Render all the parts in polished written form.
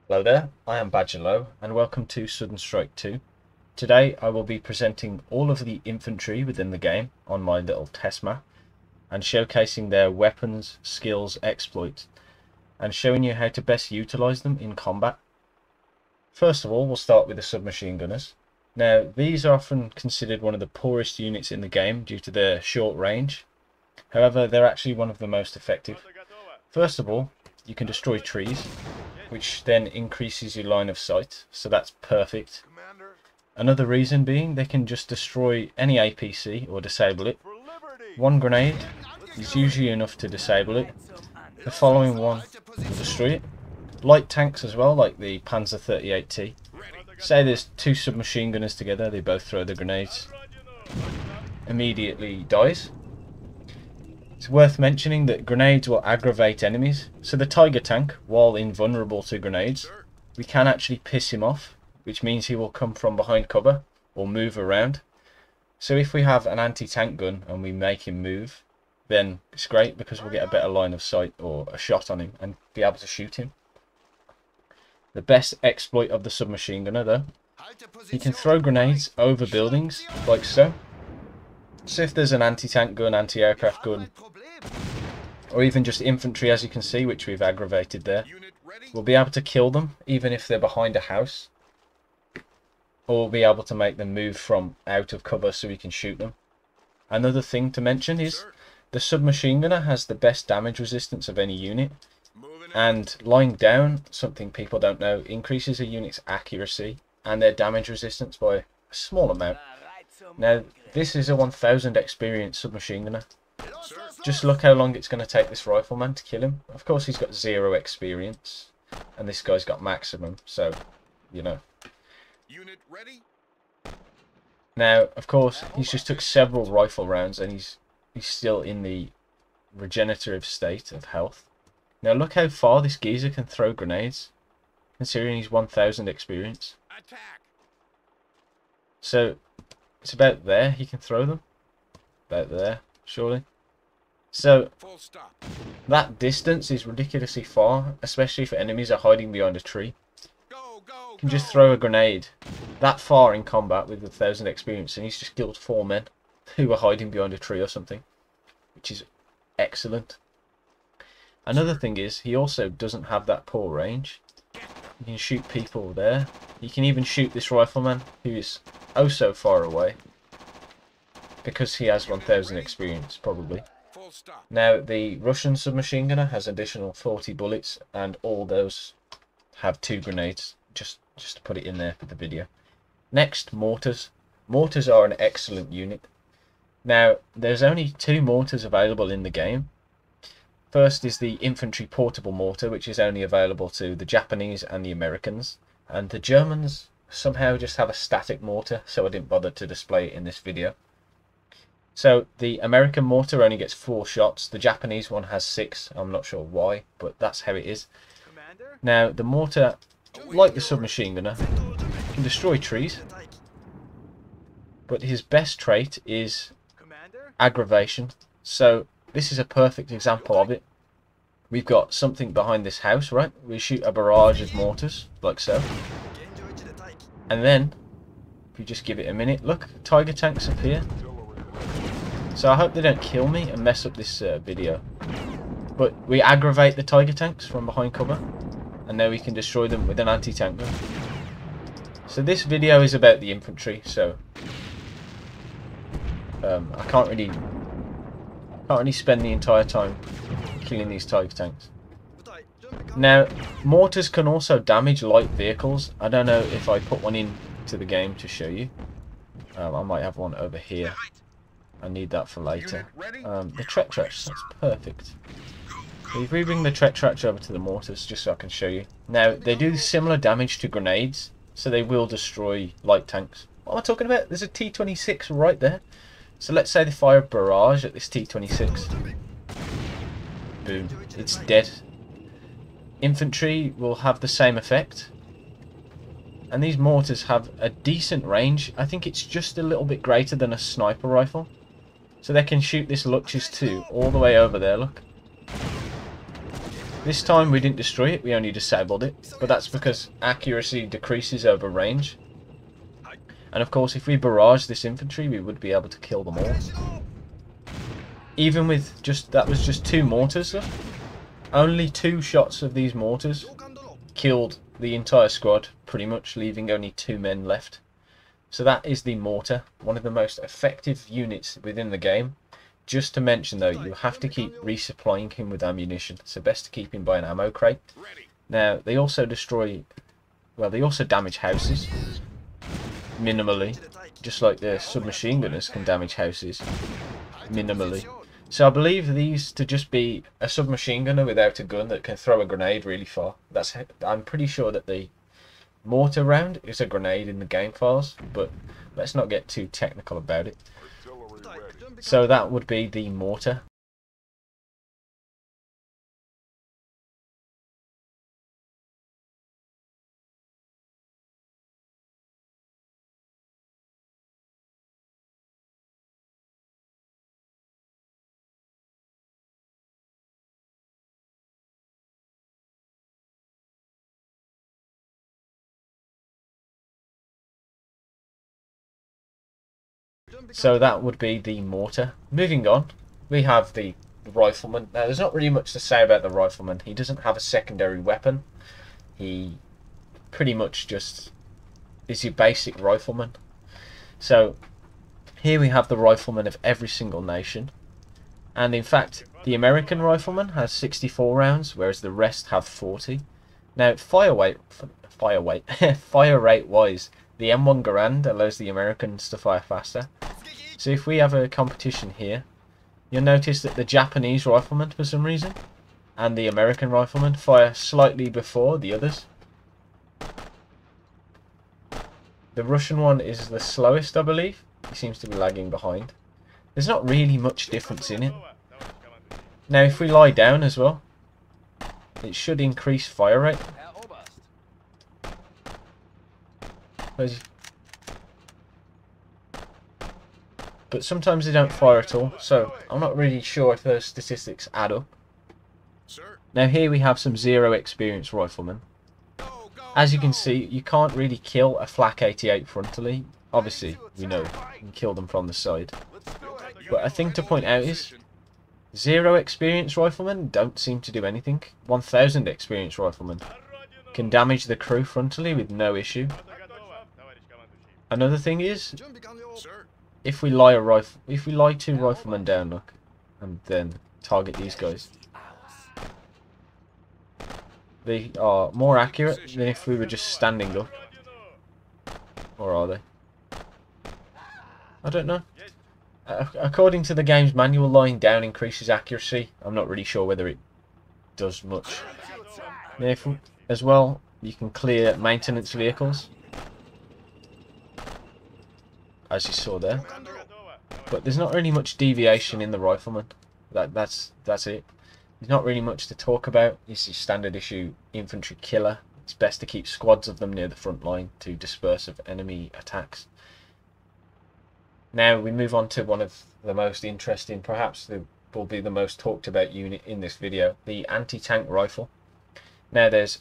Hello there, I am Badger Low and welcome to Sudden Strike 2. Today I will be presenting all of the infantry within the game on my little test map and showcasing their weapons, skills, exploits and showing you how to best utilise them in combat. First of all, we'll start with the Submachine Gunners. Now these are often considered one of the poorest units in the game due to their short range. However, they're actually one of the most effective. First of all, you can destroy trees, which then increases your line of sight, so that's perfect. Another reason being they can just destroy any APC or disable it. One grenade is usually enough to disable it. The following one will destroy it. Light tanks as well, like the Panzer 38T. Say there's two submachine gunners together, they both throw the grenades. Immediately dies. It's worth mentioning that grenades will aggravate enemies, so the Tiger tank, while invulnerable to grenades, we can actually piss him off, which means he will come from behind cover or move around. So if we have an anti-tank gun and we make him move, then it's great because we'll get a better line of sight or a shot on him and be able to shoot him. The best exploit of the submachine gunner though, he can throw grenades over buildings like so. So if there's an anti-tank gun, anti-aircraft gun, or even just infantry as you can see, which we've aggravated there, we'll be able to kill them even if they're behind a house. Or we'll be able to make them move from out of cover so we can shoot them. Another thing to mention is the submachine gunner has the best damage resistance of any unit. And lying down, something people don't know, increases a unit's accuracy and their damage resistance by a small amount. Now, this is a 1000 experience submachine gunner. Just look how long it's going to take this rifleman to kill him. Of course, he's got 0 experience, and this guy's got maximum, so, you know. Unit ready? Now, of course, he's just took several rifle rounds, and he's still in the regenerative state of health. Now, look how far this geezer can throw grenades, considering he's 1000 experience. Attack! So, it's about there he can throw them. About there, surely. So, Full stop. that distance is ridiculously far, especially if enemies are hiding behind a tree. Go, go, You can just throw a grenade that far in combat with 1000 experience and he's just killed 4 men who were hiding behind a tree or something, which is excellent. Another thing is, he also doesn't have that poor range. You can shoot people there. You can even shoot this rifleman who is oh so far away because he has 1000 experience probably. Full stop. Now the Russian submachine gunner has additional 40 bullets and all those have 2 grenades, just to put it in there for the video. Next, mortars. Mortars are an excellent unit. Now there's only 2 mortars available in the game. First is the infantry portable mortar, which is only available to the Japanese and the Americans, and the Germans somehow just have a static mortar, so I didn't bother to display it in this video. So the American mortar only gets 4 shots, the Japanese one has 6, I'm not sure why, but that's how it is. Now the mortar, like the submachine gunner, can destroy trees, but his best trait is aggravation, so this is a perfect example of it. We've got something behind this house, right? We shoot a barrage of mortars, like so. And then, if you just give it a minute, look, Tiger tanks appear. So I hope they don't kill me and mess up this video. But we aggravate the Tiger tanks from behind cover, and now we can destroy them with an anti-tank gun. So this video is about the infantry, so I can't really spend the entire time killing these Tiger tanks. Now, mortars can also damage light vehicles. I don't know if I put one into the game to show you. I might have one over here. I need that for later. The Tret Trach, that's perfect. So if we bring the Tret Trach over to the mortars, just so I can show you. Now, they do similar damage to grenades, so they will destroy light tanks. What am I talking about? There's a T-26 right there. So let's say they fire a barrage at this T-26. Boom, it's dead. Infantry will have the same effect. And these mortars have a decent range. I think it's just a little bit greater than a sniper rifle. So they can shoot this Luchs 2 all the way over there, look. This time we didn't destroy it, we only disabled it, but that's because accuracy decreases over range. And of course, if we barrage this infantry, we would be able to kill them all. Even with that was just 2 mortars though. Only 2 shots of these mortars killed the entire squad, pretty much, leaving only 2 men left. So that is the mortar, one of the most effective units within the game. Just to mention though, you have to keep resupplying him with ammunition, so best to keep him by an ammo crate. Now, they also they also damage houses, minimally, just like the submachine gunners can damage houses, minimally. So I believe these to just be a submachine gunner without a gun that can throw a grenade really far. I'm pretty sure that the mortar round is a grenade in the game files, but let's not get too technical about it. So that would be the mortar. So that would be the mortar. Moving on, we have the Rifleman. Now, there's not really much to say about the Rifleman. He doesn't have a secondary weapon. He pretty much just is your basic Rifleman. So here we have the Rifleman of every single nation. And in fact, the American Rifleman has 64 rounds, whereas the rest have 40. Now, fire rate wise, the M1 Garand allows the Americans to fire faster. So if we have a competition here, you'll notice that the Japanese Riflemen, for some reason, and the American Riflemen fire slightly before the others. The Russian one is the slowest, I believe. He seems to be lagging behind. There's not really much difference in it. Now if we lie down as well, it should increase fire rate. But sometimes they don't fire at all, so I'm not really sure if those statistics add up. Now here we have some 0 experience riflemen. As you can see, you can't really kill a flak 88 frontally. Obviously, we know you can kill them from the side. But a thing to point out is 0 experience riflemen don't seem to do anything. 1000 experience riflemen can damage the crew frontally with no issue. Another thing is, if we lie 2 riflemen down, look, and then target these guys, they are more accurate than if we were just standing up. Or are they? I don't know. According to the game's manual, lying down increases accuracy. I'm not really sure whether it does much. As well, you can clear maintenance vehicles, as you saw there. But there's not really much deviation in the Rifleman. That's it. There's not really much to talk about. It's your standard issue infantry killer. It's best to keep squads of them near the front line to disperse of enemy attacks. Now we move on to one of the most interesting, perhaps will be the most talked about unit in this video, the anti-tank rifle. Now there's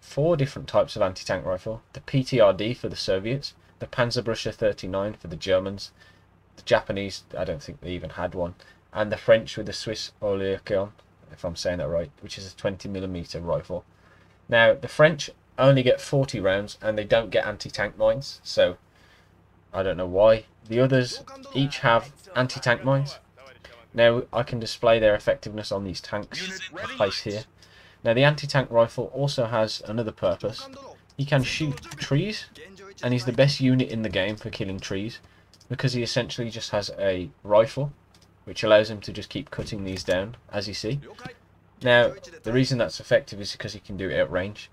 4 different types of anti-tank rifle. The PTRD for the Soviets, the Panzerbrucher 39 for the Germans, the Japanese, I don't think they even had one, and the French with the Swiss Oerlikon, if I'm saying that right, which is a 20mm rifle. Now the French only get 40 rounds and they don't get anti-tank mines, so I don't know why. The others each have anti-tank mines. Now I can display their effectiveness on these tanks I place here. Now the anti-tank rifle also has another purpose. He can shoot trees, and he's the best unit in the game for killing trees, because he essentially just has a rifle which allows him to just keep cutting these down, as you see. Now the reason that's effective is because he can do it at range.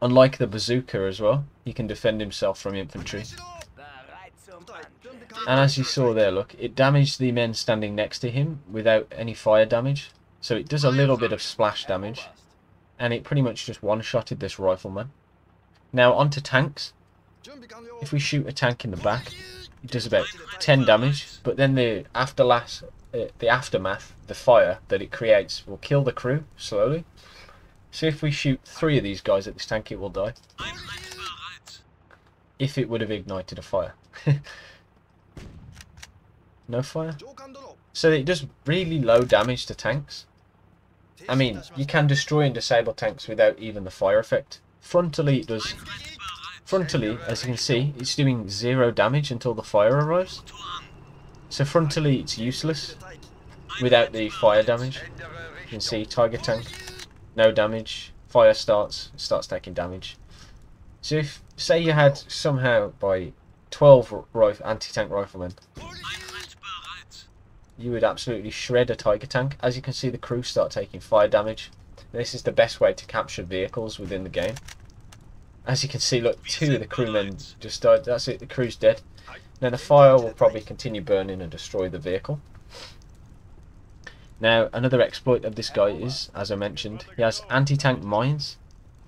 Unlike the bazooka as well, he can defend himself from infantry. And as you saw there, look, it damaged the men standing next to him without any fire damage. So it does a little bit of splash damage, and it pretty much just one-shotted this rifleman. Now onto tanks. If we shoot a tank in the back, it does about 10 damage, but then the aftermath, the fire that it creates will kill the crew slowly. So if we shoot 3 of these guys at this tank, it will die. If it would have ignited a fire. No fire? So it does really low damage to tanks. I mean, you can destroy and disable tanks without even the fire effect. Frontally it does. Frontally, as you can see, it's doing 0 damage until the fire arrives. So frontally it's useless without the fire damage. You can see Tiger tank, no damage. Fire starts, it starts taking damage. So if, say you had somehow by 12 anti-tank riflemen, you would absolutely shred a Tiger tank. As you can see, the crew start taking fire damage. This is the best way to capture vehicles within the game. As you can see, look, 2 of the crewmen just died. That's it, the crew's dead. Now the fire will probably continue burning and destroy the vehicle. Now another exploit of this guy is, as I mentioned, he has anti-tank mines.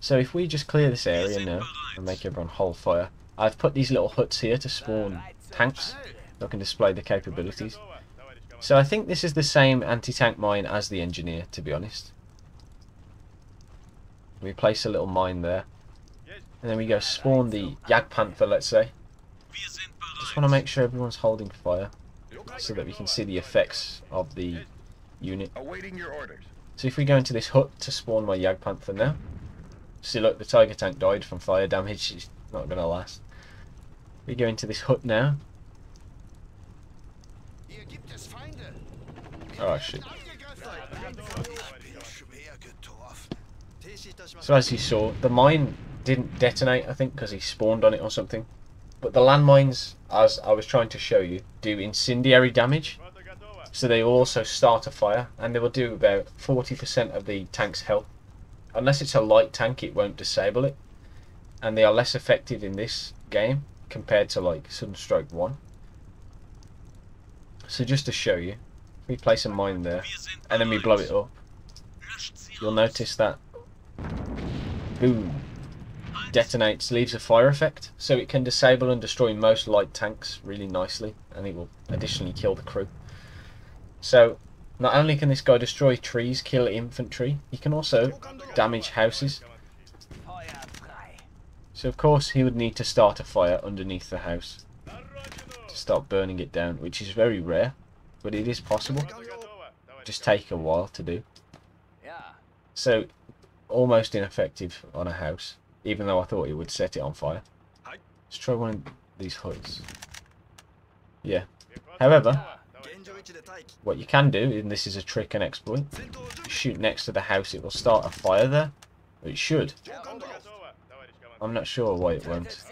So if we just clear this area now and make everyone hold fire, I've put these little huts here to spawn tanks that can display the capabilities. So I think this is the same anti-tank mine as the engineer, to be honest. We place a little mine there. And then we go spawn the Jagdpanther, let's say. Just want to make sure everyone's holding fire so that we can see the effects of the unit. So if we go into this hut to spawn my Jagdpanther now. See, look, the Tiger tank died from fire damage. It's not going to last. We go into this hut now. Oh shit. So as you saw, the mine didn't detonate, I think, because he spawned on it or something. But the landmines, as I was trying to show you, do incendiary damage. So they will also start a fire, and they will do about 40% of the tank's health. Unless it's a light tank, it won't disable it. And they are less effective in this game compared to like Sunstroke 1. So just to show you, if we place a mine there and then we blow it up, you'll notice that boom, detonates, leaves a fire effect, so it can disable and destroy most light tanks really nicely, and it will additionally kill the crew. So not only can this guy destroy trees, kill infantry, he can also damage houses. So of course he would need to start a fire underneath the house to start burning it down, which is very rare, but it is possible. Just take a while to do. So almost ineffective on a house, even though I thought it would set it on fire. Let's try one of these huts. Yeah. However, what you can do, and this is a trick and exploit, you shoot next to the house, it will start a fire there. Or it should. I'm not sure why it won't.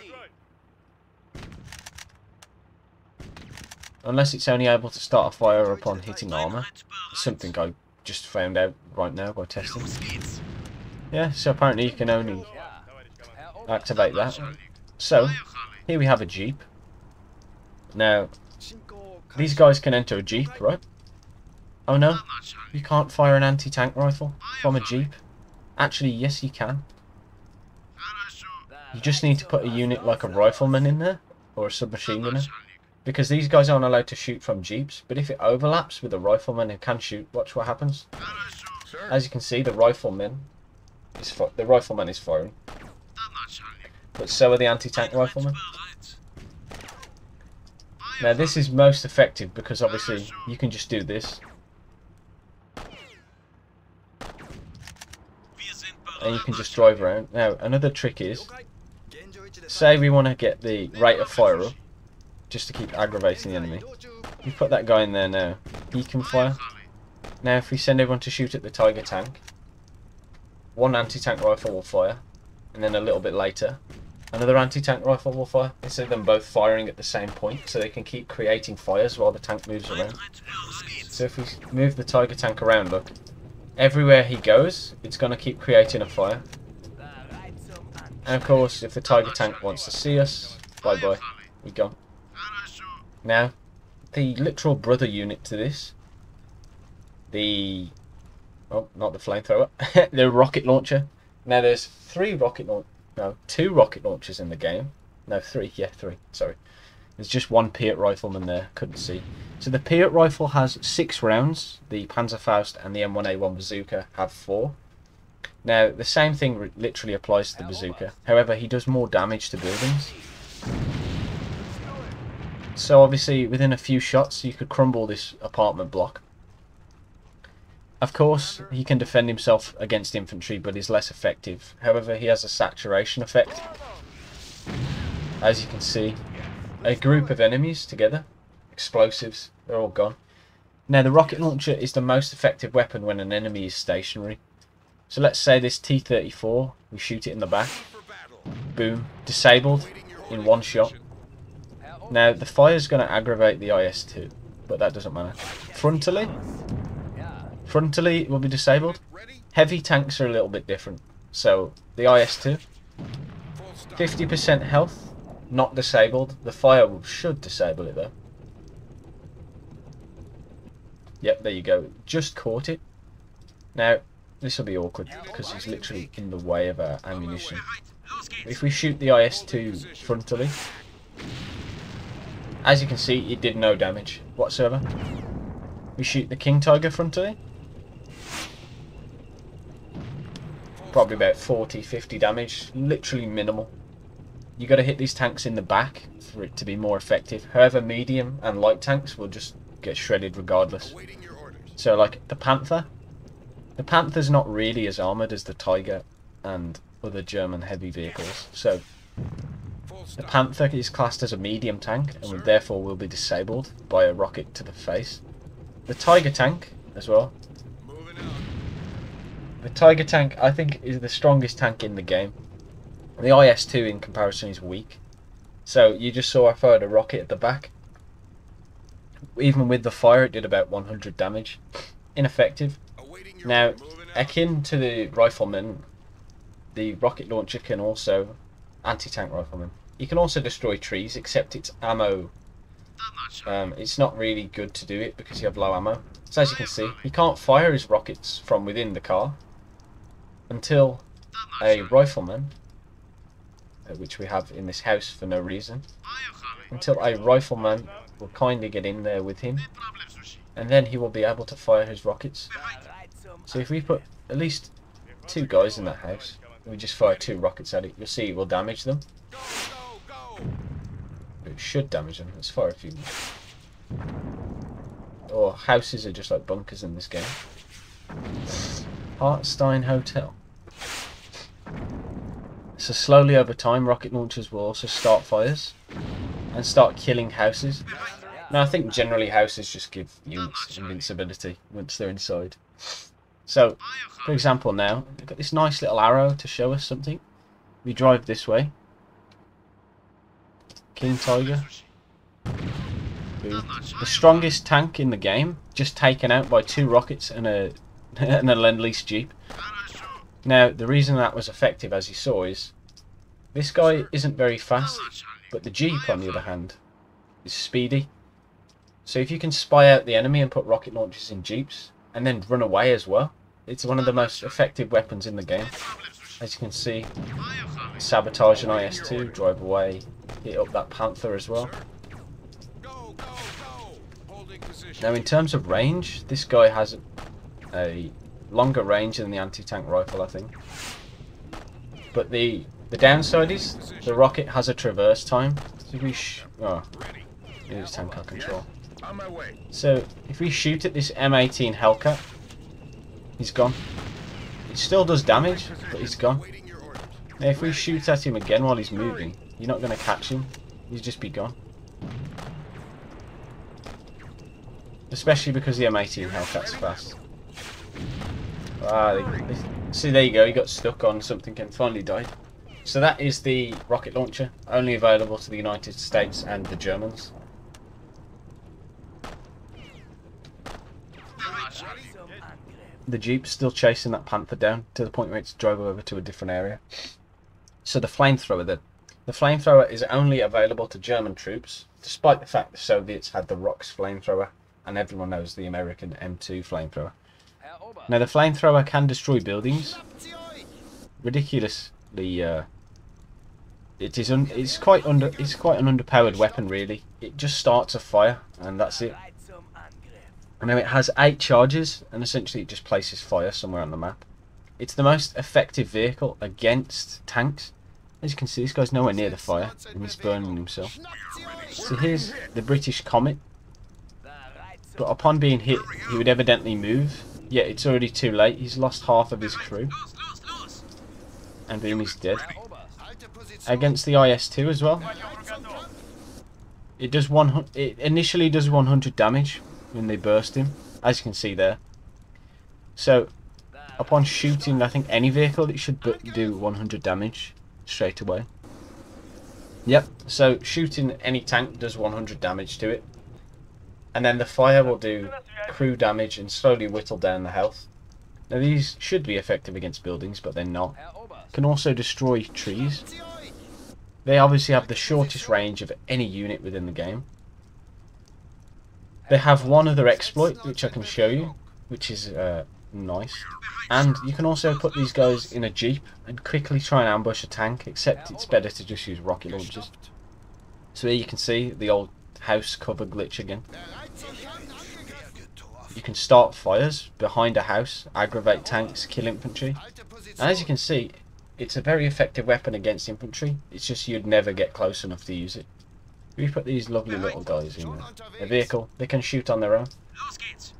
Unless it's only able to start a fire upon hitting armour. Something I just found out right now by testing. Yeah, so apparently you can only activate that. So, here we have a Jeep. Now, these guys can enter a Jeep, right? Oh no, you can't fire an anti-tank rifle from a Jeep. Actually, yes you can. You just need to put a unit like a Rifleman in there, or a Submachine Gunner. Because these guys aren't allowed to shoot from Jeeps, but if it overlaps with a Rifleman who can shoot, watch what happens. As you can see, the Rifleman is firing. But so are the anti-tank Riflemen. Now this is most effective because obviously you can just do this. And you can just drive around. Now another trick is, say we want to get the rate of fire up, just to keep aggravating the enemy. You put that guy in there now, he can fire. Now if we send everyone to shoot at the Tiger tank, one anti-tank rifle will fire, and then a little bit later another anti-tank rifle will fire, instead of them both firing at the same point, so they can keep creating fires while the tank moves around. So if we move the Tiger tank around, look, everywhere he goes, it's going to keep creating a fire. And of course, if the Tiger tank wants to see us, bye bye, we're gone. Now, the literal brother unit to this, the, oh, not the flamethrower, the rocket launcher. Now there's two rocket launchers in the game. No, three, yeah, three, sorry. There's just one Piat rifleman there, couldn't see. So the Piat rifle has 6 rounds, the Panzerfaust and the M1A1 bazooka have 4. Now, the same thing literally applies to the bazooka. However, he does more damage to buildings. So obviously, within a few shots, you could crumble this apartment block. Of course, he can defend himself against infantry, but is less effective. However, he has a saturation effect. As you can see, a group of enemies together, explosives, they're all gone. Now, the rocket launcher is the most effective weapon when an enemy is stationary. So let's say this T-34, we shoot it in the back. Boom, disabled in one shot. Now, the fire is going to aggravate the IS-2, but that doesn't matter. Frontally it will be disabled. Heavy tanks are a little bit different. So, the IS-2, 50% health, not disabled. The fire should disable it though. Yep, there you go. Just caught it. Now, this will be awkward because he's literally in the way of our ammunition. If we shoot the IS-2 frontally, as you can see, it did no damage whatsoever. We shoot the King Tiger frontally, probably about 40-50 damage, literally minimal. You got to hit these tanks in the back for it to be more effective. However, medium and light tanks will just get shredded regardless. So like the Panther's not really as armoured as the Tiger and other German heavy vehicles. So the Panther is classed as a medium tank and therefore will be disabled by a rocket to the face. The Tiger tank as well. The Tiger tank, I think, is the strongest tank in the game. The IS-2 in comparison is weak. So you just saw I fired a rocket at the back. Even with the fire, it did about 100 damage. Ineffective. Now, akin to the Riflemen, the rocket launcher can also, anti-tank Riflemen, you can also destroy trees, except its ammo. It's not really good to do it because you have low ammo. So as you can see, he can't fire his rockets from within the car until a Rifleman, which we have in this house for no reason, until a Rifleman will kindly get in there with him, and then he will be able to fire his rockets. So if we put at least 2 guys in that house, and we just fire 2 rockets at it, you'll see it will damage them. It should damage them. Let's fire a few more. Oh, houses are just like bunkers in this game. Hartstein Hotel. So slowly over time, rocket launchers will also start fires and start killing houses. Now I think generally houses just give units invincibility once they're inside. So, for example now, we've got this nice little arrow to show us something. We drive this way. King Tiger. Boom. The strongest tank in the game, just taken out by 2 rockets and a Lend-Lease Jeep. Now, the reason that was effective, as you saw, is this guy isn't very fast, but the Jeep, on the other hand, is speedy. So if you can spy out the enemy and put rocket launchers in Jeeps, and then run away as well, it's one of the most effective weapons in the game. As you can see, sabotage an IS-2, drive away, hit up that Panther as well. Now in terms of range, this guy has a longer range than the anti-tank rifle, I think. But the downside is the rocket has a traverse time. So if we it is tank car control. So if we shoot at this M18 Hellcat, he's gone. It still does damage, but he's gone. Now if we shoot at him again while he's moving, you're not going to catch him. He'll just be gone. Especially because the M18 Hellcat's fast. See, there you go, he got stuck on something and finally died. So that is the rocket launcher, only available to the United States and the Germans. The Jeep's still chasing that Panther down to the point where it's drove over to a different area. So the Flamethrower then. The Flamethrower is only available to German troops, despite the fact the Soviets had the ROX Flamethrower, and everyone knows the American M2 Flamethrower. Now the Flamethrower can destroy buildings. Ridiculously, it's quite an underpowered weapon really. It just starts a fire and that's it. And now it has 8 charges, and essentially it just places fire somewhere on the map. It's the most effective vehicle against tanks. As you can see, this guy's nowhere near the fire, and he's burning himself. So here's the British Comet. But upon being hit, he would evidently move. Yet it's already too late. He's lost half of his crew. And boom, he's dead. Against the IS-2 as well. It initially does 100 damage when they burst him, as you can see there. So, upon shooting, I think any vehicle, it should do 100 damage straight away. Yep, so shooting any tank does 100 damage to it. And then the fire will do crew damage and slowly whittle down the health. Now these should be effective against buildings, but they're not. Can also destroy trees. They obviously have the shortest range of any unit within the game. They have one other exploit, which I can show you, which is nice. And you can also put these guys in a jeep and quickly try and ambush a tank, except it's better to just use rocket launchers. So here you can see the old house cover glitch again. You can start fires behind a house, aggravate tanks, kill infantry. And as you can see, it's a very effective weapon against infantry. It's just you'd never get close enough to use it. We put these lovely little guys in a vehicle. They can shoot on their own.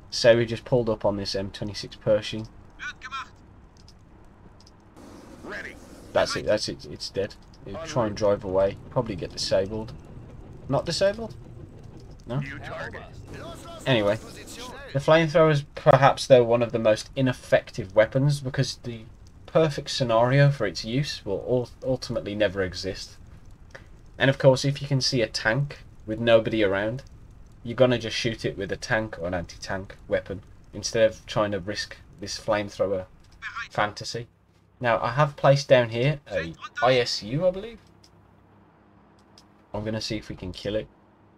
So we just pulled up on this M26 Pershing. That's it. It's dead. You try and drive away. Probably get disabled. Not disabled? No? Anyway. The flamethrower is perhaps, though, one of the most ineffective weapons because the perfect scenario for its use will ultimately never exist. And of course, if you can see a tank with nobody around, you're gonna just shoot it with a tank or an anti-tank weapon instead of trying to risk this flamethrower fantasy. Now, I have placed down here a ISU, I believe. I'm gonna see if we can kill it,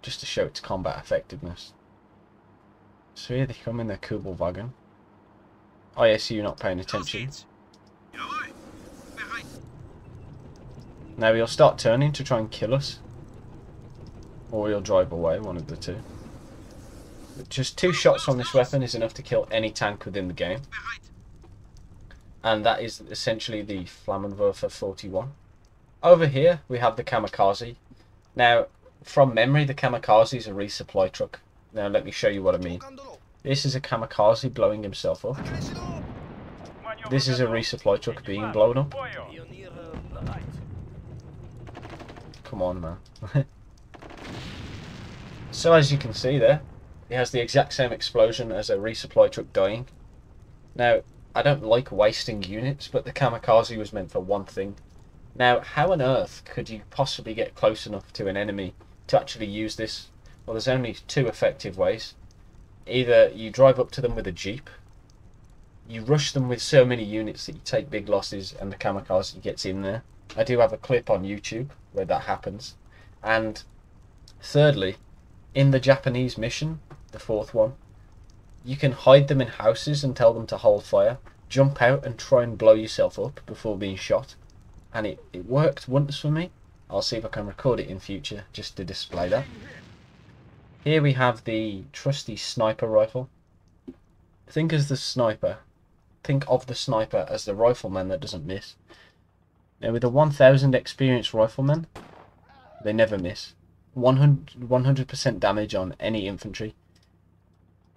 just to show its combat effectiveness. So here they come in their Kubelwagen. ISU not paying attention. Now he'll start turning to try and kill us. Or he'll drive away, one of the two. But just 2 shots from this weapon is enough to kill any tank within the game. And that is essentially the Flammenwerfer 41. Over here we have the Kamikaze. Now, from memory, the Kamikaze is a resupply truck. Now let me show you what I mean. This is a Kamikaze blowing himself up. This is a resupply truck being blown up. Come on, man. So as you can see there, it has the exact same explosion as a resupply truck dying. Now, I don't like wasting units, but the Kamikaze was meant for one thing. Now, how on earth could you possibly get close enough to an enemy to actually use this? Well, there's only 2 effective ways. Either you drive up to them with a jeep, you rush them with so many units that you take big losses and the Kamikaze gets in there. I do have a clip on YouTube where that happens. And thirdly, in the Japanese mission, the 4th one, you can hide them in houses and tell them to hold fire, jump out and try and blow yourself up before being shot. And it worked once for me. I'll see if I can record it in future just to display that. Here we have the trusty sniper rifle. Think of the sniper as the rifleman that doesn't miss. Now with a 1000 experienced rifleman, they never miss. 100% damage on any infantry.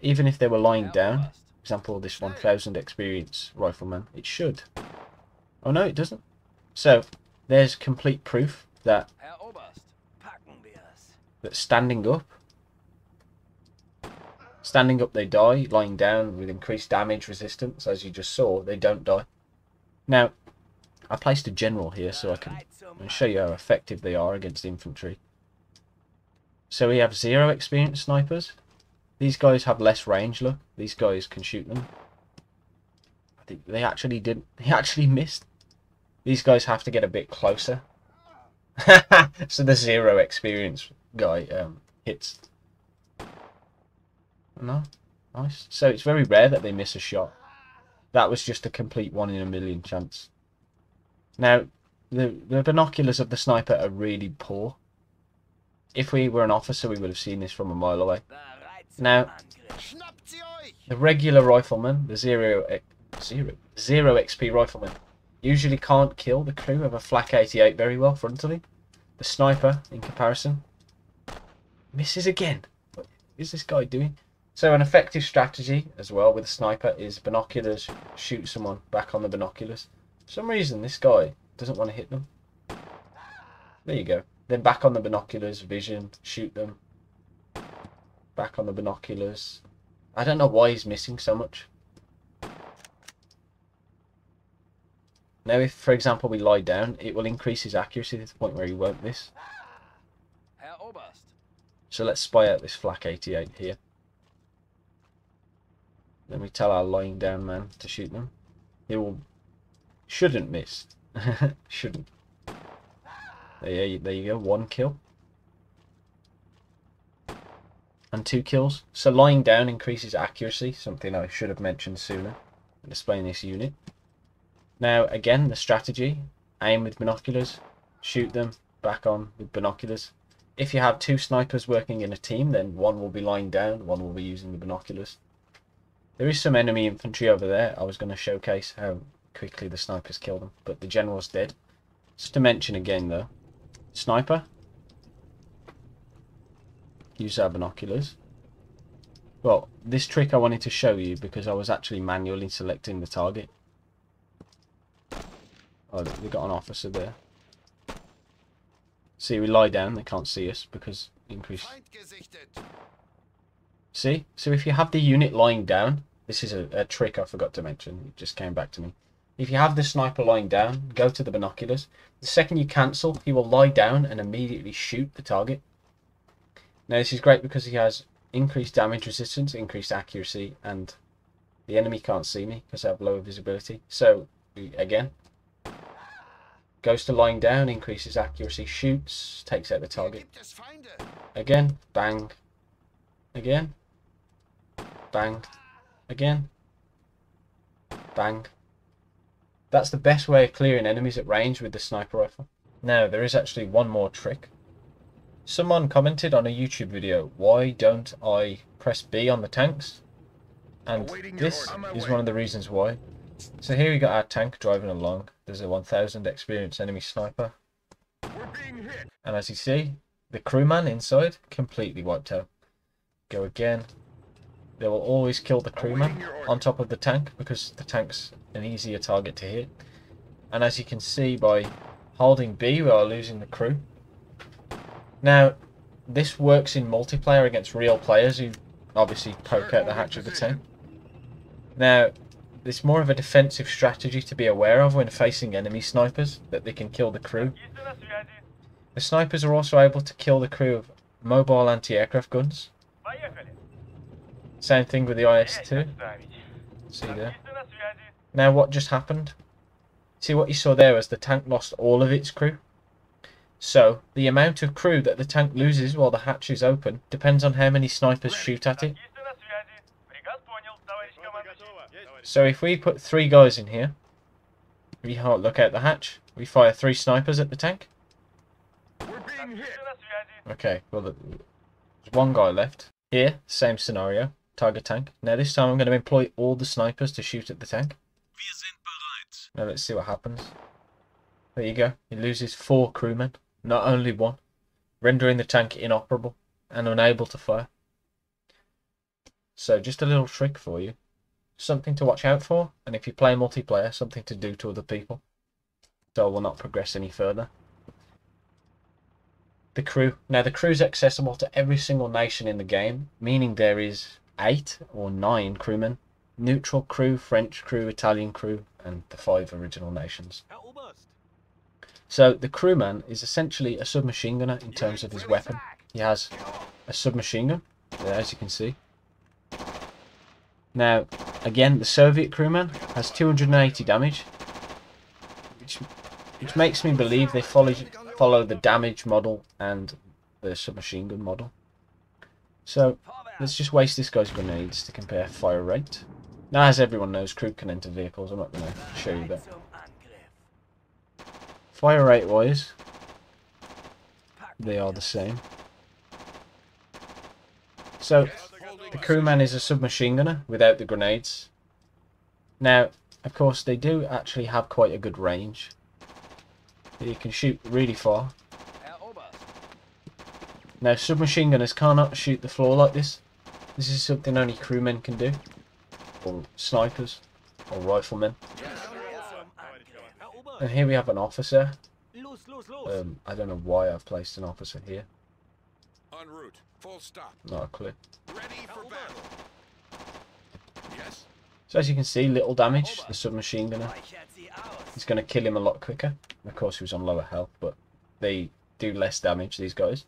Even if they were lying down, for example this 1000 experienced rifleman, it should. Oh no, it doesn't. So there's complete proof that standing up they die, lying down with increased damage resistance, as you just saw, they don't die. Now, I placed a general here so I can show you how effective they are against infantry. So we have 0 experienced snipers. These guys have less range, look. These guys can shoot them. I think they actually didn't. He actually missed. These guys have to get a bit closer. So the 0 experienced guy hits. No, nice. So it's very rare that they miss a shot. That was just a complete 1 in a million chance. Now, the binoculars of the sniper are really poor. If we were an officer, we would have seen this from a mile away. Now, the regular rifleman, the Zero XP Riflemen. Usually can't kill the crew of a Flak 88 very well frontally. The sniper, in comparison, misses again. What is this guy doing? So an effective strategy as well with a sniper is binoculars, shoot someone back on the binoculars. For some reason this guy doesn't want to hit them. There you go. Then back on the binoculars, vision, shoot them. Back on the binoculars. I don't know why he's missing so much. Now if, for example, we lie down, it will increase his accuracy to the point where he won't miss. So let's spy out this Flak 88 here. Then we tell our lying down man to shoot them. He shouldn't miss. Shouldn't. There you go. 1 kill. And 2 kills. So lying down increases accuracy, something I should have mentioned sooner in displaying this unit. Now again, the strategy, aim with binoculars, shoot them back on with binoculars. If you have 2 snipers working in a team, then one will be lying down, one will be using the binoculars. There is some enemy infantry over there. I was going to showcase how quickly the snipers kill them, but the general's dead. Just to mention again though, sniper, use our binoculars. Well, this trick I wanted to show you because I was actually manually selecting the target. Oh, they got an officer there. See, we lie down, they can't see us because increase. See? So if you have the unit lying down, this is a trick I forgot to mention, it just came back to me. If you have the sniper lying down, go to the binoculars. The second you cancel, he will lie down and immediately shoot the target. Now this is great because he has increased damage resistance, increased accuracy, and the enemy can't see me because I have lower visibility. So, again, goes to lying down, increases accuracy, shoots, takes out the target. Again, bang. Again, bang. Again, bang. That's the best way of clearing enemies at range with the sniper rifle. Now, there is actually one more trick. Someone commented on a YouTube video, why don't I press B on the tanks? And this is one of the reasons why. So here we got our tank driving along. There's a 1000 experienced enemy sniper. And as you see, the crewman inside completely wiped out. Go again. They will always kill the crewman on top of the tank because the tank's an easier target to hit. And as you can see by holding B, we are losing the crew. Now, this works in multiplayer against real players who obviously poke out the hatch of the tank. Now, it's more of a defensive strategy to be aware of when facing enemy snipers, that they can kill the crew. The snipers are also able to kill the crew of mobile anti-aircraft guns. Same thing with the IS-2. See there. Now what just happened? See what you saw there was the tank lost all of its crew. So the amount of crew that the tank loses while the hatch is open depends on how many snipers shoot at it. So if we put 3 guys in here, we look out the hatch, we fire 3 snipers at the tank. Okay, well there's 1 guy left. Here, same scenario, target tank. Now this time I'm going to employ all the snipers to shoot at the tank. Now let's see what happens. There you go, he loses 4 crewmen, not only 1, rendering the tank inoperable and unable to fire. So just a little trick for you. Something to watch out for, and if you play multiplayer, something to do to other people. So I will not progress any further. The crew. Now the crew is accessible to every single nation in the game, meaning there is 8 or 9 crewmen. Neutral crew, French crew, Italian crew, and the 5 original nations. So the crewman is essentially a submachine gunner in terms of his weapon. He has a submachine gun, there as you can see. Now, again, the Soviet crewman has 280 damage, which makes me believe they follow the damage model and the submachine gun model. So, let's just waste this guy's grenades to compare fire rate. Now, as everyone knows, crew can enter vehicles. I'm not going to show you that. Fire rate wise, they are the same. So, the crewman is a submachine gunner without the grenades. Now, of course, they do actually have quite a good range. You can shoot really far. Now, submachine gunners cannot shoot the floor like this. This is something only crewmen can do, or snipers, or riflemen. And here we have an officer. I don't know why I've placed an officer here. En route. Full stop. Not a clue. Ready for battle. Yes. So as you can see, little damage. The submachine gunner. He's going to kill him a lot quicker. Of course, he was on lower health, but they do less damage, these guys.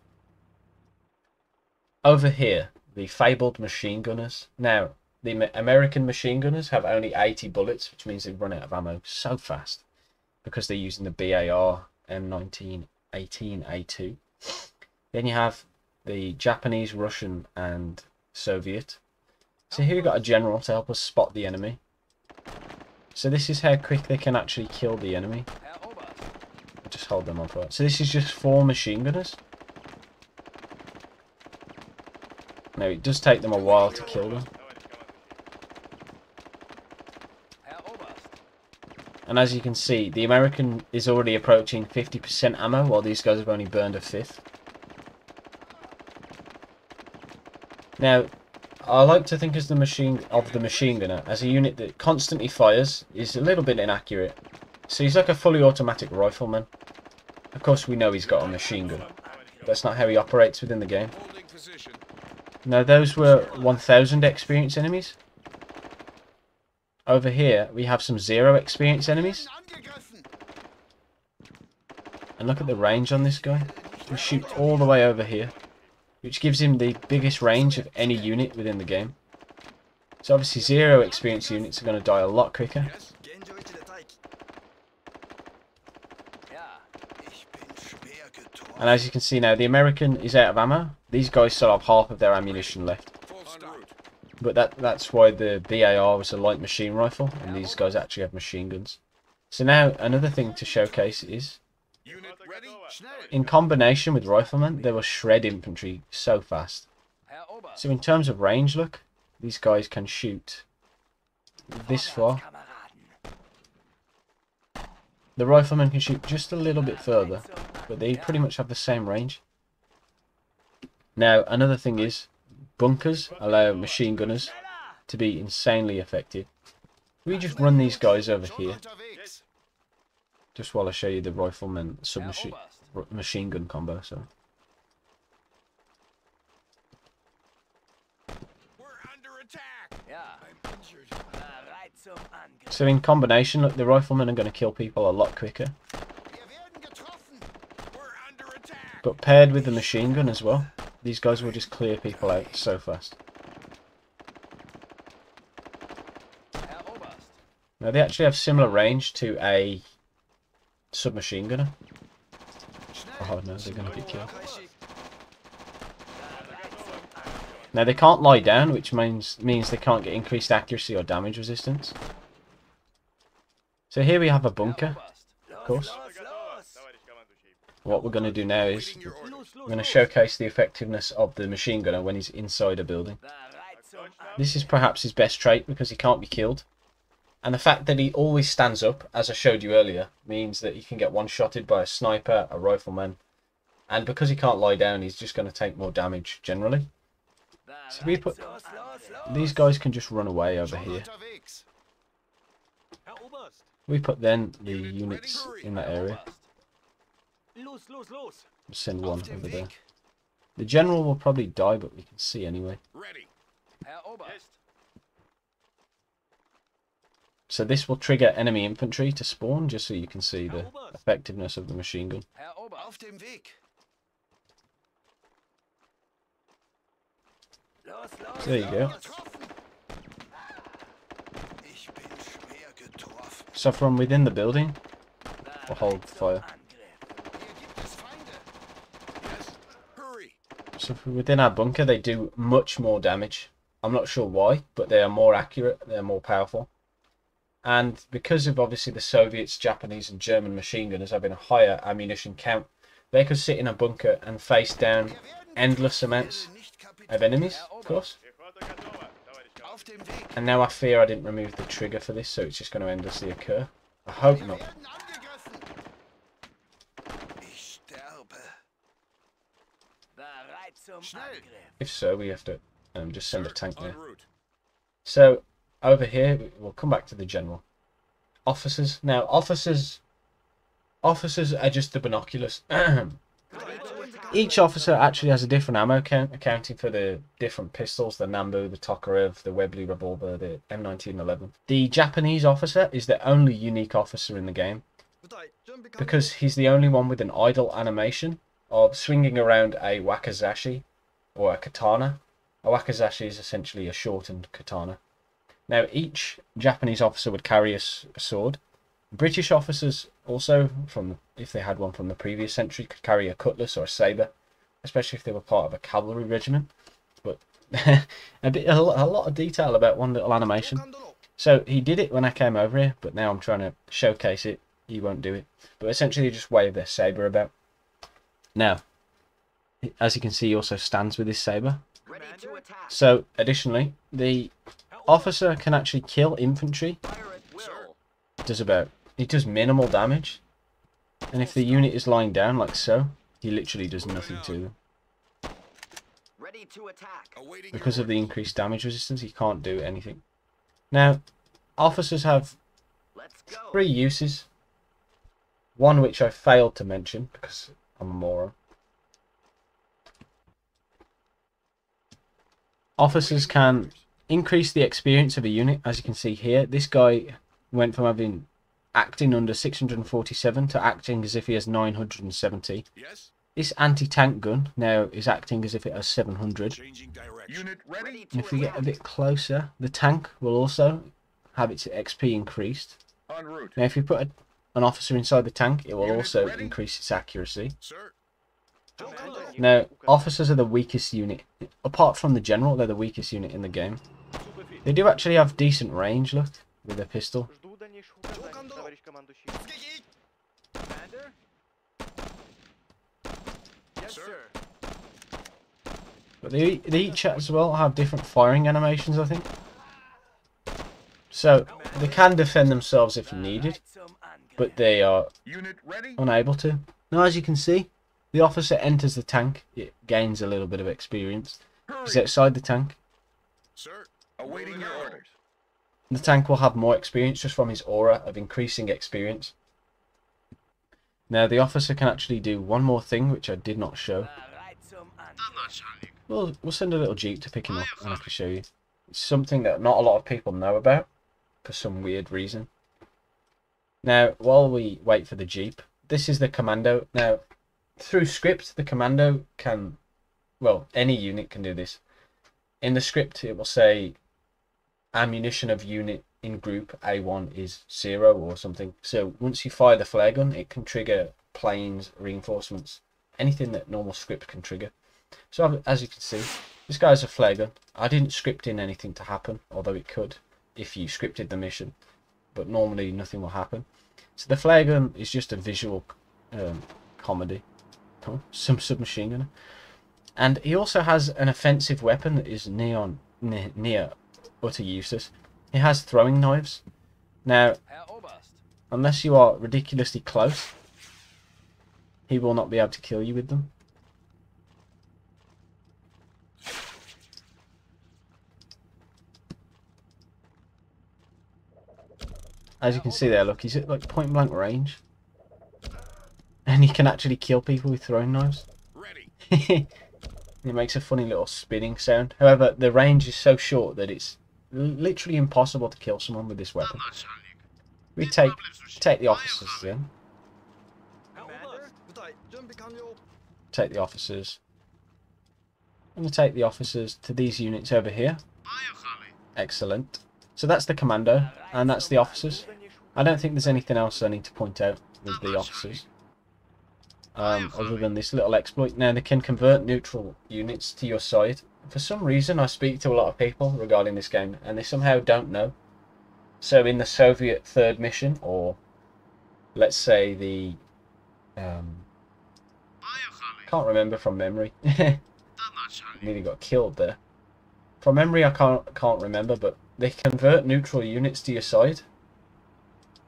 Over here, the fabled machine gunners. Now, the American machine gunners have only 80 bullets, which means they run out of ammo so fast because they're using the BAR M1918A2. Then you have the Japanese, Russian, and Soviet. So here we've got a general to help us spot the enemy. So this is how quick they can actually kill the enemy. I'll just hold them on for it. So this is just 4 machine gunners. Now it does take them a while to kill them. And as you can see, the American is already approaching 50% ammo, while these guys have only burned a fifth. Now, I like to think of the machine gunner as a unit that constantly fires, is a little bit inaccurate. So he's like a fully automatic rifleman. Of course, we know he's got a machine gun. That's not how he operates within the game. Now, those were 1000 experience enemies. Over here, we have some 0 experience enemies. And look at the range on this guy. He can shoot all the way over here, which gives him the biggest range of any unit within the game. So obviously 0 experience units are going to die a lot quicker. And as you can see now, the American is out of ammo. These guys still have half of their ammunition left. But that's why the BAR was a light machine rifle, and these guys actually have machine guns. So now, another thing to showcase is, in combination with riflemen, they will shred infantry so fast. So in terms of range, look, these guys can shoot this far. The riflemen can shoot just a little bit further, but they pretty much have the same range. Now, another thing is, bunkers allow machine gunners to be insanely effective. We just run these guys over here, just while I show you the rifleman machine gun combo. So in combination, look, the riflemen are going to kill people a lot quicker. But paired with the machine gun as well, these guys will just clear people out so fast. Now they actually have similar range to a submachine gunner. Oh no, they're going to get killed. Now they can't lie down, which means they can't get increased accuracy or damage resistance. So here we have a bunker, of course. What we're going to do now is we're going to showcase the effectiveness of the machine gunner when he's inside a building. This is perhaps his best trait because he can't be killed. And the fact that he always stands up, as I showed you earlier, means that he can get one-shotted by a sniper, a rifleman. And because he can't lie down, he's just going to take more damage generally. So we put... These guys can just run away over here. We put then the units in that area. Send one over there. The general will probably die, but we can see anyway. So this will trigger enemy infantry to spawn, just so you can see the effectiveness of the machine gun. So there you go. So from within the building, we'll hold fire. So from within our bunker, they do much more damage. I'm not sure why, but they are more accurate, they're more powerful. And because of obviously the Soviets, Japanese and German machine gunners having a higher ammunition count, they could sit in a bunker and face down endless amounts of enemies, of course. Auf dem Weg. And now I fear I didn't remove the trigger for this, so it's just going to endlessly occur. I hope not. Ich sterbe. Bereit zum Schnell. Angriff. If so, we have to just send a Sir, tank en there. route. So over here, we'll come back to the general. Officers. Now, officers are just the binoculars. Each officer actually has a different ammo count, accounting for the different pistols, the Nambu, the Tokarev, the Webley revolver, the M1911. The Japanese officer is the only unique officer in the game, because he's the only one with an idle animation of swinging around a wakizashi, or a katana. A wakizashi is essentially a shortened katana. Now, each Japanese officer would carry a sword. British officers also, if they had one from the previous century, could carry a cutlass or a sabre, especially if they were part of a cavalry regiment. But a lot of detail about one little animation. So he did it when I came over here, but now I'm trying to showcase it. He won't do it. But essentially they just wave their sabre about. Now, as you can see, he also stands with his sabre. Ready to attack. So, additionally, the officer can actually kill infantry. Fire at will. It does minimal damage. And if the unit is lying down like so, he literally does nothing to them. Ready to attack. Awaiting Because your of the orders. increased damage resistance, he can't do anything. Now, officers have Let's go. 3 uses. One which I failed to mention because I'm a moron. Officers can increase the experience of a unit. As you can see here, this guy went from having acting under 647 to acting as if he has 970. Yes. This anti-tank gun now is acting as if it has 700. Changing direction. Unit ready. Ready And to if we get a attack. bit closer, the tank will also have its XP increased. En route. Now if you put an officer inside the tank, it will Unit also ready. increase its accuracy. Sir. Now, officers are the weakest unit. Apart from the general, they're the weakest unit in the game. They do actually have decent range, look, with their pistol. Жду дальнейших указаний, товарищ командующий. Commander? Yes, Sir. sir. But they each as well have different firing animations, I think. So, they can defend themselves if needed, Bereit zum Angriff. but they are Unit ready. unable to. Now, as you can see, the officer enters the tank. It gains a little bit of experience. He's Hurry. outside the tank. Sir. Awaiting your orders. The tank will have more experience just from his aura of increasing experience. Now, the officer can actually do one more thing, which I did not show. Bereit zum Angriff. We'll send a little jeep to pick him up, and I can show you. It's something that not a lot of people know about, for some weird reason. Now, while we wait for the jeep, this is the Commando. Now, through script, the Commando can, well, any unit can do this. In the script, it will say ammunition of unit in group A1 is 0 or something. So once you fire the flare gun, it can trigger planes, reinforcements, anything that normal script can trigger. So as you can see, this guy's a flare gun. I didn't script in anything to happen, although it could if you scripted the mission, but normally nothing will happen. So the flare gun is just a visual comedy. Oh, some submachine gunner. And he also has an offensive weapon that is near utter useless. He has throwing knives. Now, Herr Oberst. unless you are ridiculously close, he will not be able to kill you with them. As you can see there, look, he's at like point blank range. And he can actually kill people with throwing knives. Ready. It makes a funny little spinning sound. However, the range is so short that it's literally impossible to kill someone with this weapon. We take the officers then. Take the officers. I'm going to take the officers to these units over here. Excellent. So that's the Commando, and that's the officers. I don't think there's anything else I need to point out with the officers. Other than this little exploit. Now, they can convert neutral units to your side. For some reason, I speak to a lot of people regarding this game, and they somehow don't know. So in the Soviet third mission, or let's say the... can't remember from memory. Nearly got killed there. From memory, I can't remember, but they convert neutral units to your side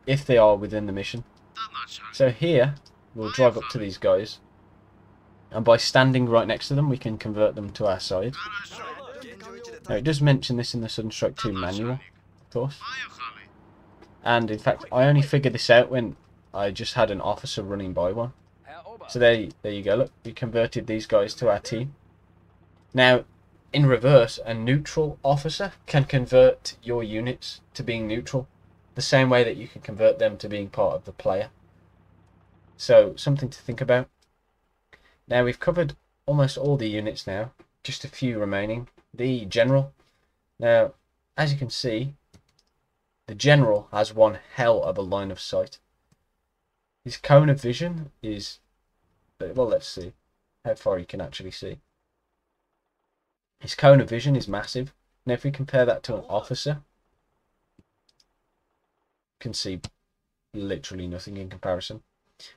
if they are within the mission. So here, we'll drive up to these guys, and by standing right next to them, we can convert them to our side. Now, it does mention this in the Sunstrike 2 manual, of course. And in fact, I only figured this out when I just had an officer running by one. So there you go, look, we converted these guys to our team. Now, in reverse, a neutral officer can convert your units to being neutral, the same way that you can convert them to being part of the player. So, something to think about. Now, we've covered almost all the units now, just a few remaining. The General. Now, as you can see, the General has one hell of a line of sight. His cone of vision is, well, let's see how far you can actually see. His cone of vision is massive. Now, if we compare that to an officer, you can see literally nothing in comparison.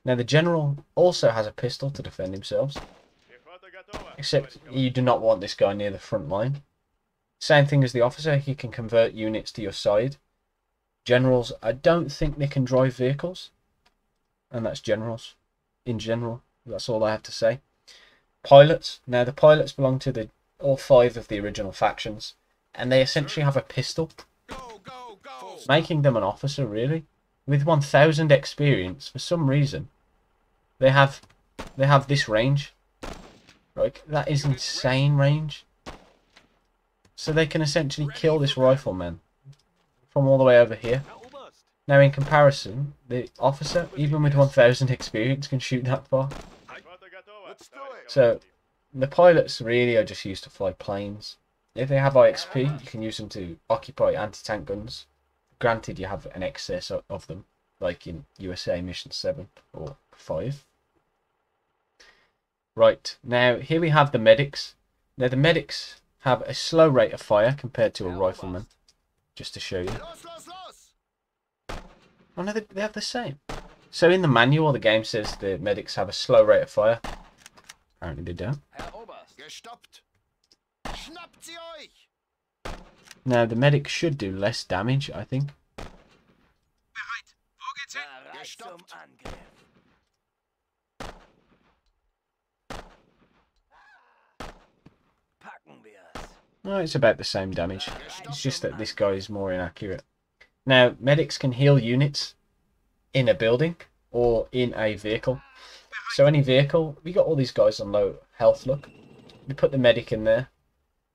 Now, the General also has a pistol to defend himself, except you do not want this guy near the front line. Same thing as the officer, he can convert units to your side. Generals, I don't think they can drive vehicles, and that's generals in general. That's all I have to say. Pilots, now the pilots belong to all 5 of the original factions, and they essentially have a pistol, making them an officer really. With 1000 experience, for some reason, they have this range. Right, that is insane range. So they can essentially kill this rifleman from all the way over here. Now, in comparison, the officer, even with 1000 experience, can shoot that far. So the pilots really are just used to fly planes. If they have IXP, you can use them to occupy anti-tank guns. Granted, you have an excess of them, like in USA Mission 7 or 5. Right, now here we have the medics. Now the medics have a slow rate of fire compared to a rifleman, just to show you. Oh no, they have the same. So in the manual, the game says the medics have a slow rate of fire. Apparently they don't. Now the medic should do less damage, I think. No, it's about the same damage. It's just that this guy is more inaccurate. Now, medics can heal units in a building or in a vehicle. So any vehicle, we got all these guys on low health, look. We put the medic in there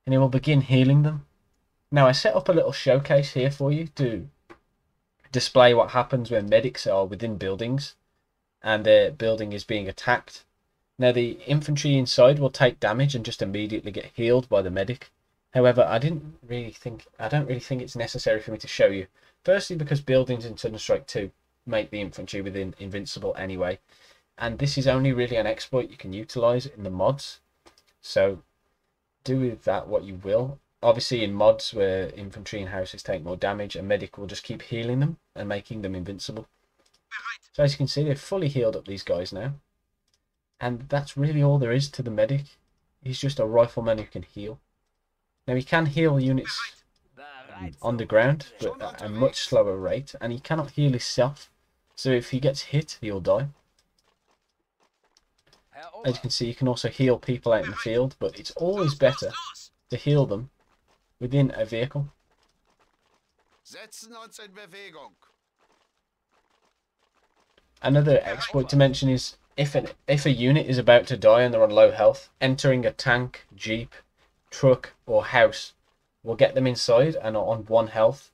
and it will begin healing them. Now, I set up a little showcase here for you to display what happens when medics are within buildings and their building is being attacked. Now, the infantry inside will take damage and just immediately get healed by the medic. However, I don't really think it's necessary for me to show you. Firstly, because buildings in Sunstrike 2 make the infantry within invincible anyway. And this is only really an exploit you can utilise in the mods. So, do with that what you will. Obviously, in mods where infantry and houses take more damage, a medic will just keep healing them and making them invincible. So as you can see, they've fully healed up these guys now. And that's really all there is to the medic. He's just a rifleman who can heal. Now, he can heal units on the ground, but at a much slower rate, and he cannot heal himself. So if he gets hit, he'll die. As you can see, you can also heal people out in the field, but it's always better to heal them within a vehicle. Another exploit to mention is if a unit is about to die and they're on low health, entering a tank, jeep, truck or house will get them inside and are on 1 health.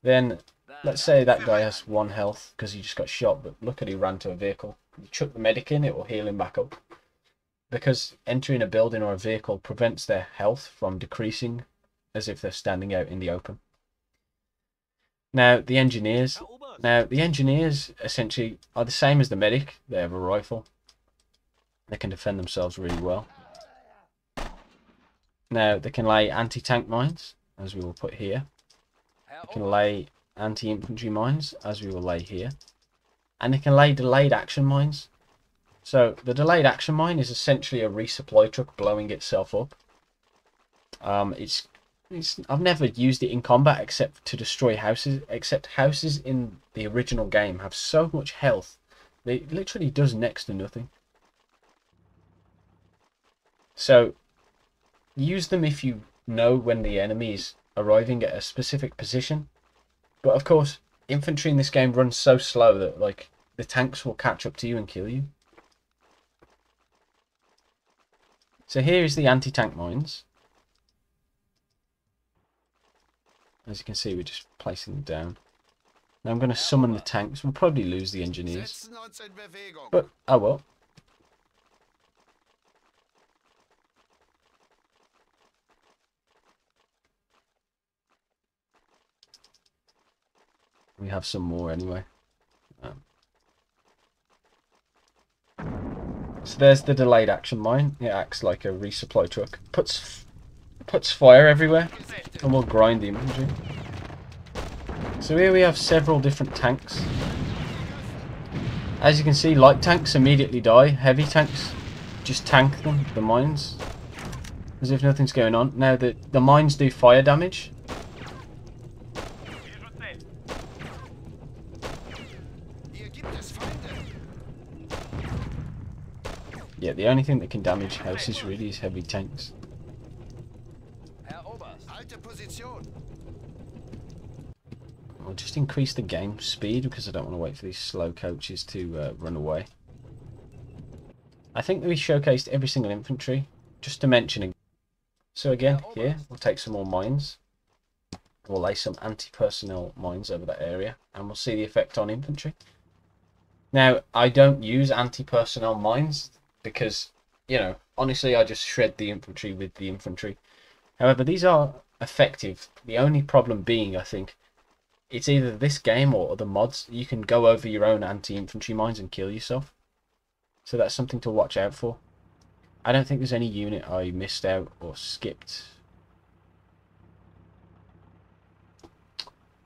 Then let's say that guy has 1 health because he just got shot, but look at he ran to a vehicle. You chuck the medic in, it will heal him back up. Because entering a building or a vehicle prevents their health from decreasing as if they're standing out in the open. Now the engineers essentially are the same as the medic. They have a rifle. They can defend themselves really well. Now, they can lay anti-tank mines, as we will put here. They can lay anti-infantry mines, as we will lay here. And they can lay delayed action mines. So, the delayed action mine is essentially a resupply truck blowing itself up. It's I've never used it in combat except to destroy houses. Except houses in the original game have so much health, it literally does next to nothing. So use them if you know when the enemy is arriving at a specific position. But of course, infantry in this game runs so slow that like the tanks will catch up to you and kill you. So here is the anti-tank mines. As you can see, we're just placing them down. Now I'm going to summon the tanks. We'll probably lose the engineers. But, oh well. We have some more anyway. So there's the delayed action mine. It acts like a resupply truck. Puts fire everywhere and will grind the infantry. So here we have several different tanks. As you can see, light tanks immediately die. Heavy tanks just tank them, the mines, as if nothing's going on. Now the mines do fire damage. Yeah, the only thing that can damage houses really is heavy tanks. I'll just increase the game speed because I don't want to wait for these slow coaches to run away. I think that we showcased every single infantry, just to mention again. So again, here, we'll take some more mines. We'll lay some anti-personnel mines over that area, and we'll see the effect on infantry. Now, I don't use anti-personnel mines because, you know, honestly, I just shred the infantry with the infantry. However, these are effective. The only problem being, I think, it's either this game or other mods. You can go over your own anti-infantry mines and kill yourself. So that's something to watch out for. I don't think there's any unit I missed out or skipped.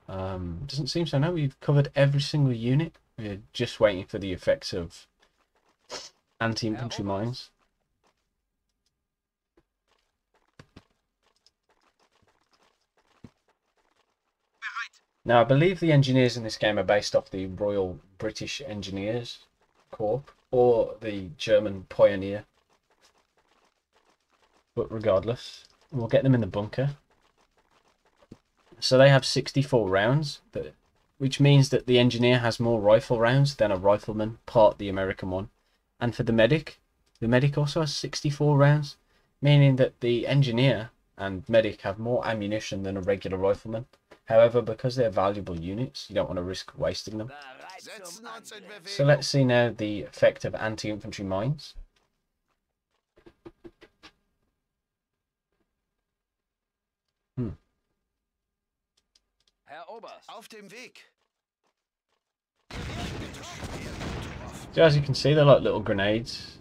Doesn't seem so. No, we've covered every single unit. We're just waiting for the effects of anti-infantry mines. Now, I believe the engineers in this game are based off the Royal British Engineers Corps or the German Pioneer. But regardless, we'll get them in the bunker. So they have 64 rounds, which means that the engineer has more rifle rounds than a rifleman, part the American one. And for the medic also has 64 rounds, meaning that the engineer and medic have more ammunition than a regular rifleman. However, because they're valuable units, you don't want to risk wasting them. So let's see now the effect of anti-infantry mines. So as you can see, they're like little grenades.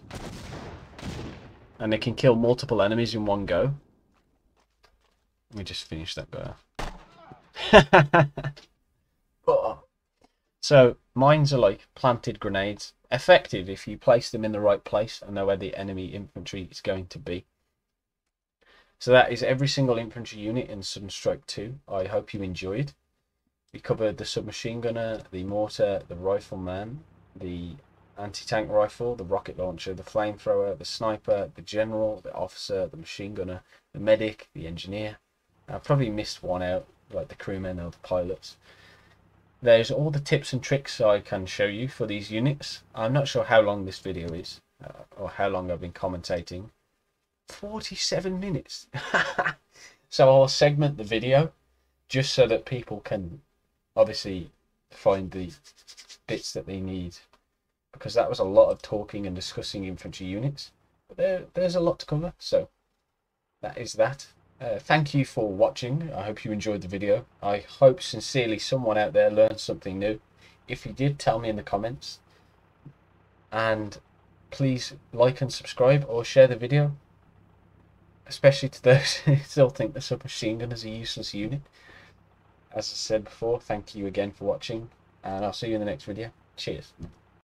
And they can kill multiple enemies in one go. Let me just finish that guy off. So mines are like planted grenades, effective if you place them in the right place and know where the enemy infantry is going to be. So that is every single infantry unit in Sunstrike 2. I hope you enjoyed. We covered the Submachine Gunner, the Mortar, the Rifleman, the anti-tank rifle, the rocket launcher, the Flamethrower, the Sniper, the General, the Officer, the Machine Gunner, the Medic, the Engineer. I've probably missed one out, like the crewmen or the pilots. There's all the tips and tricks I can show you for these units. I'm not sure how long this video is, or how long I've been commentating. 47 minutes. So I'll segment the video just so that people can obviously find the bits that they need, because that was a lot of talking and discussing infantry units, but there's a lot to cover. So that is that. Thank you for watching. I hope you enjoyed the video. I hope sincerely someone out there learned something new. If you did, tell me in the comments, and please like and subscribe or share the video, especially to those who still think the submachine gun is a useless unit. As I said before, thank you again for watching, and I'll see you in the next video. Cheers.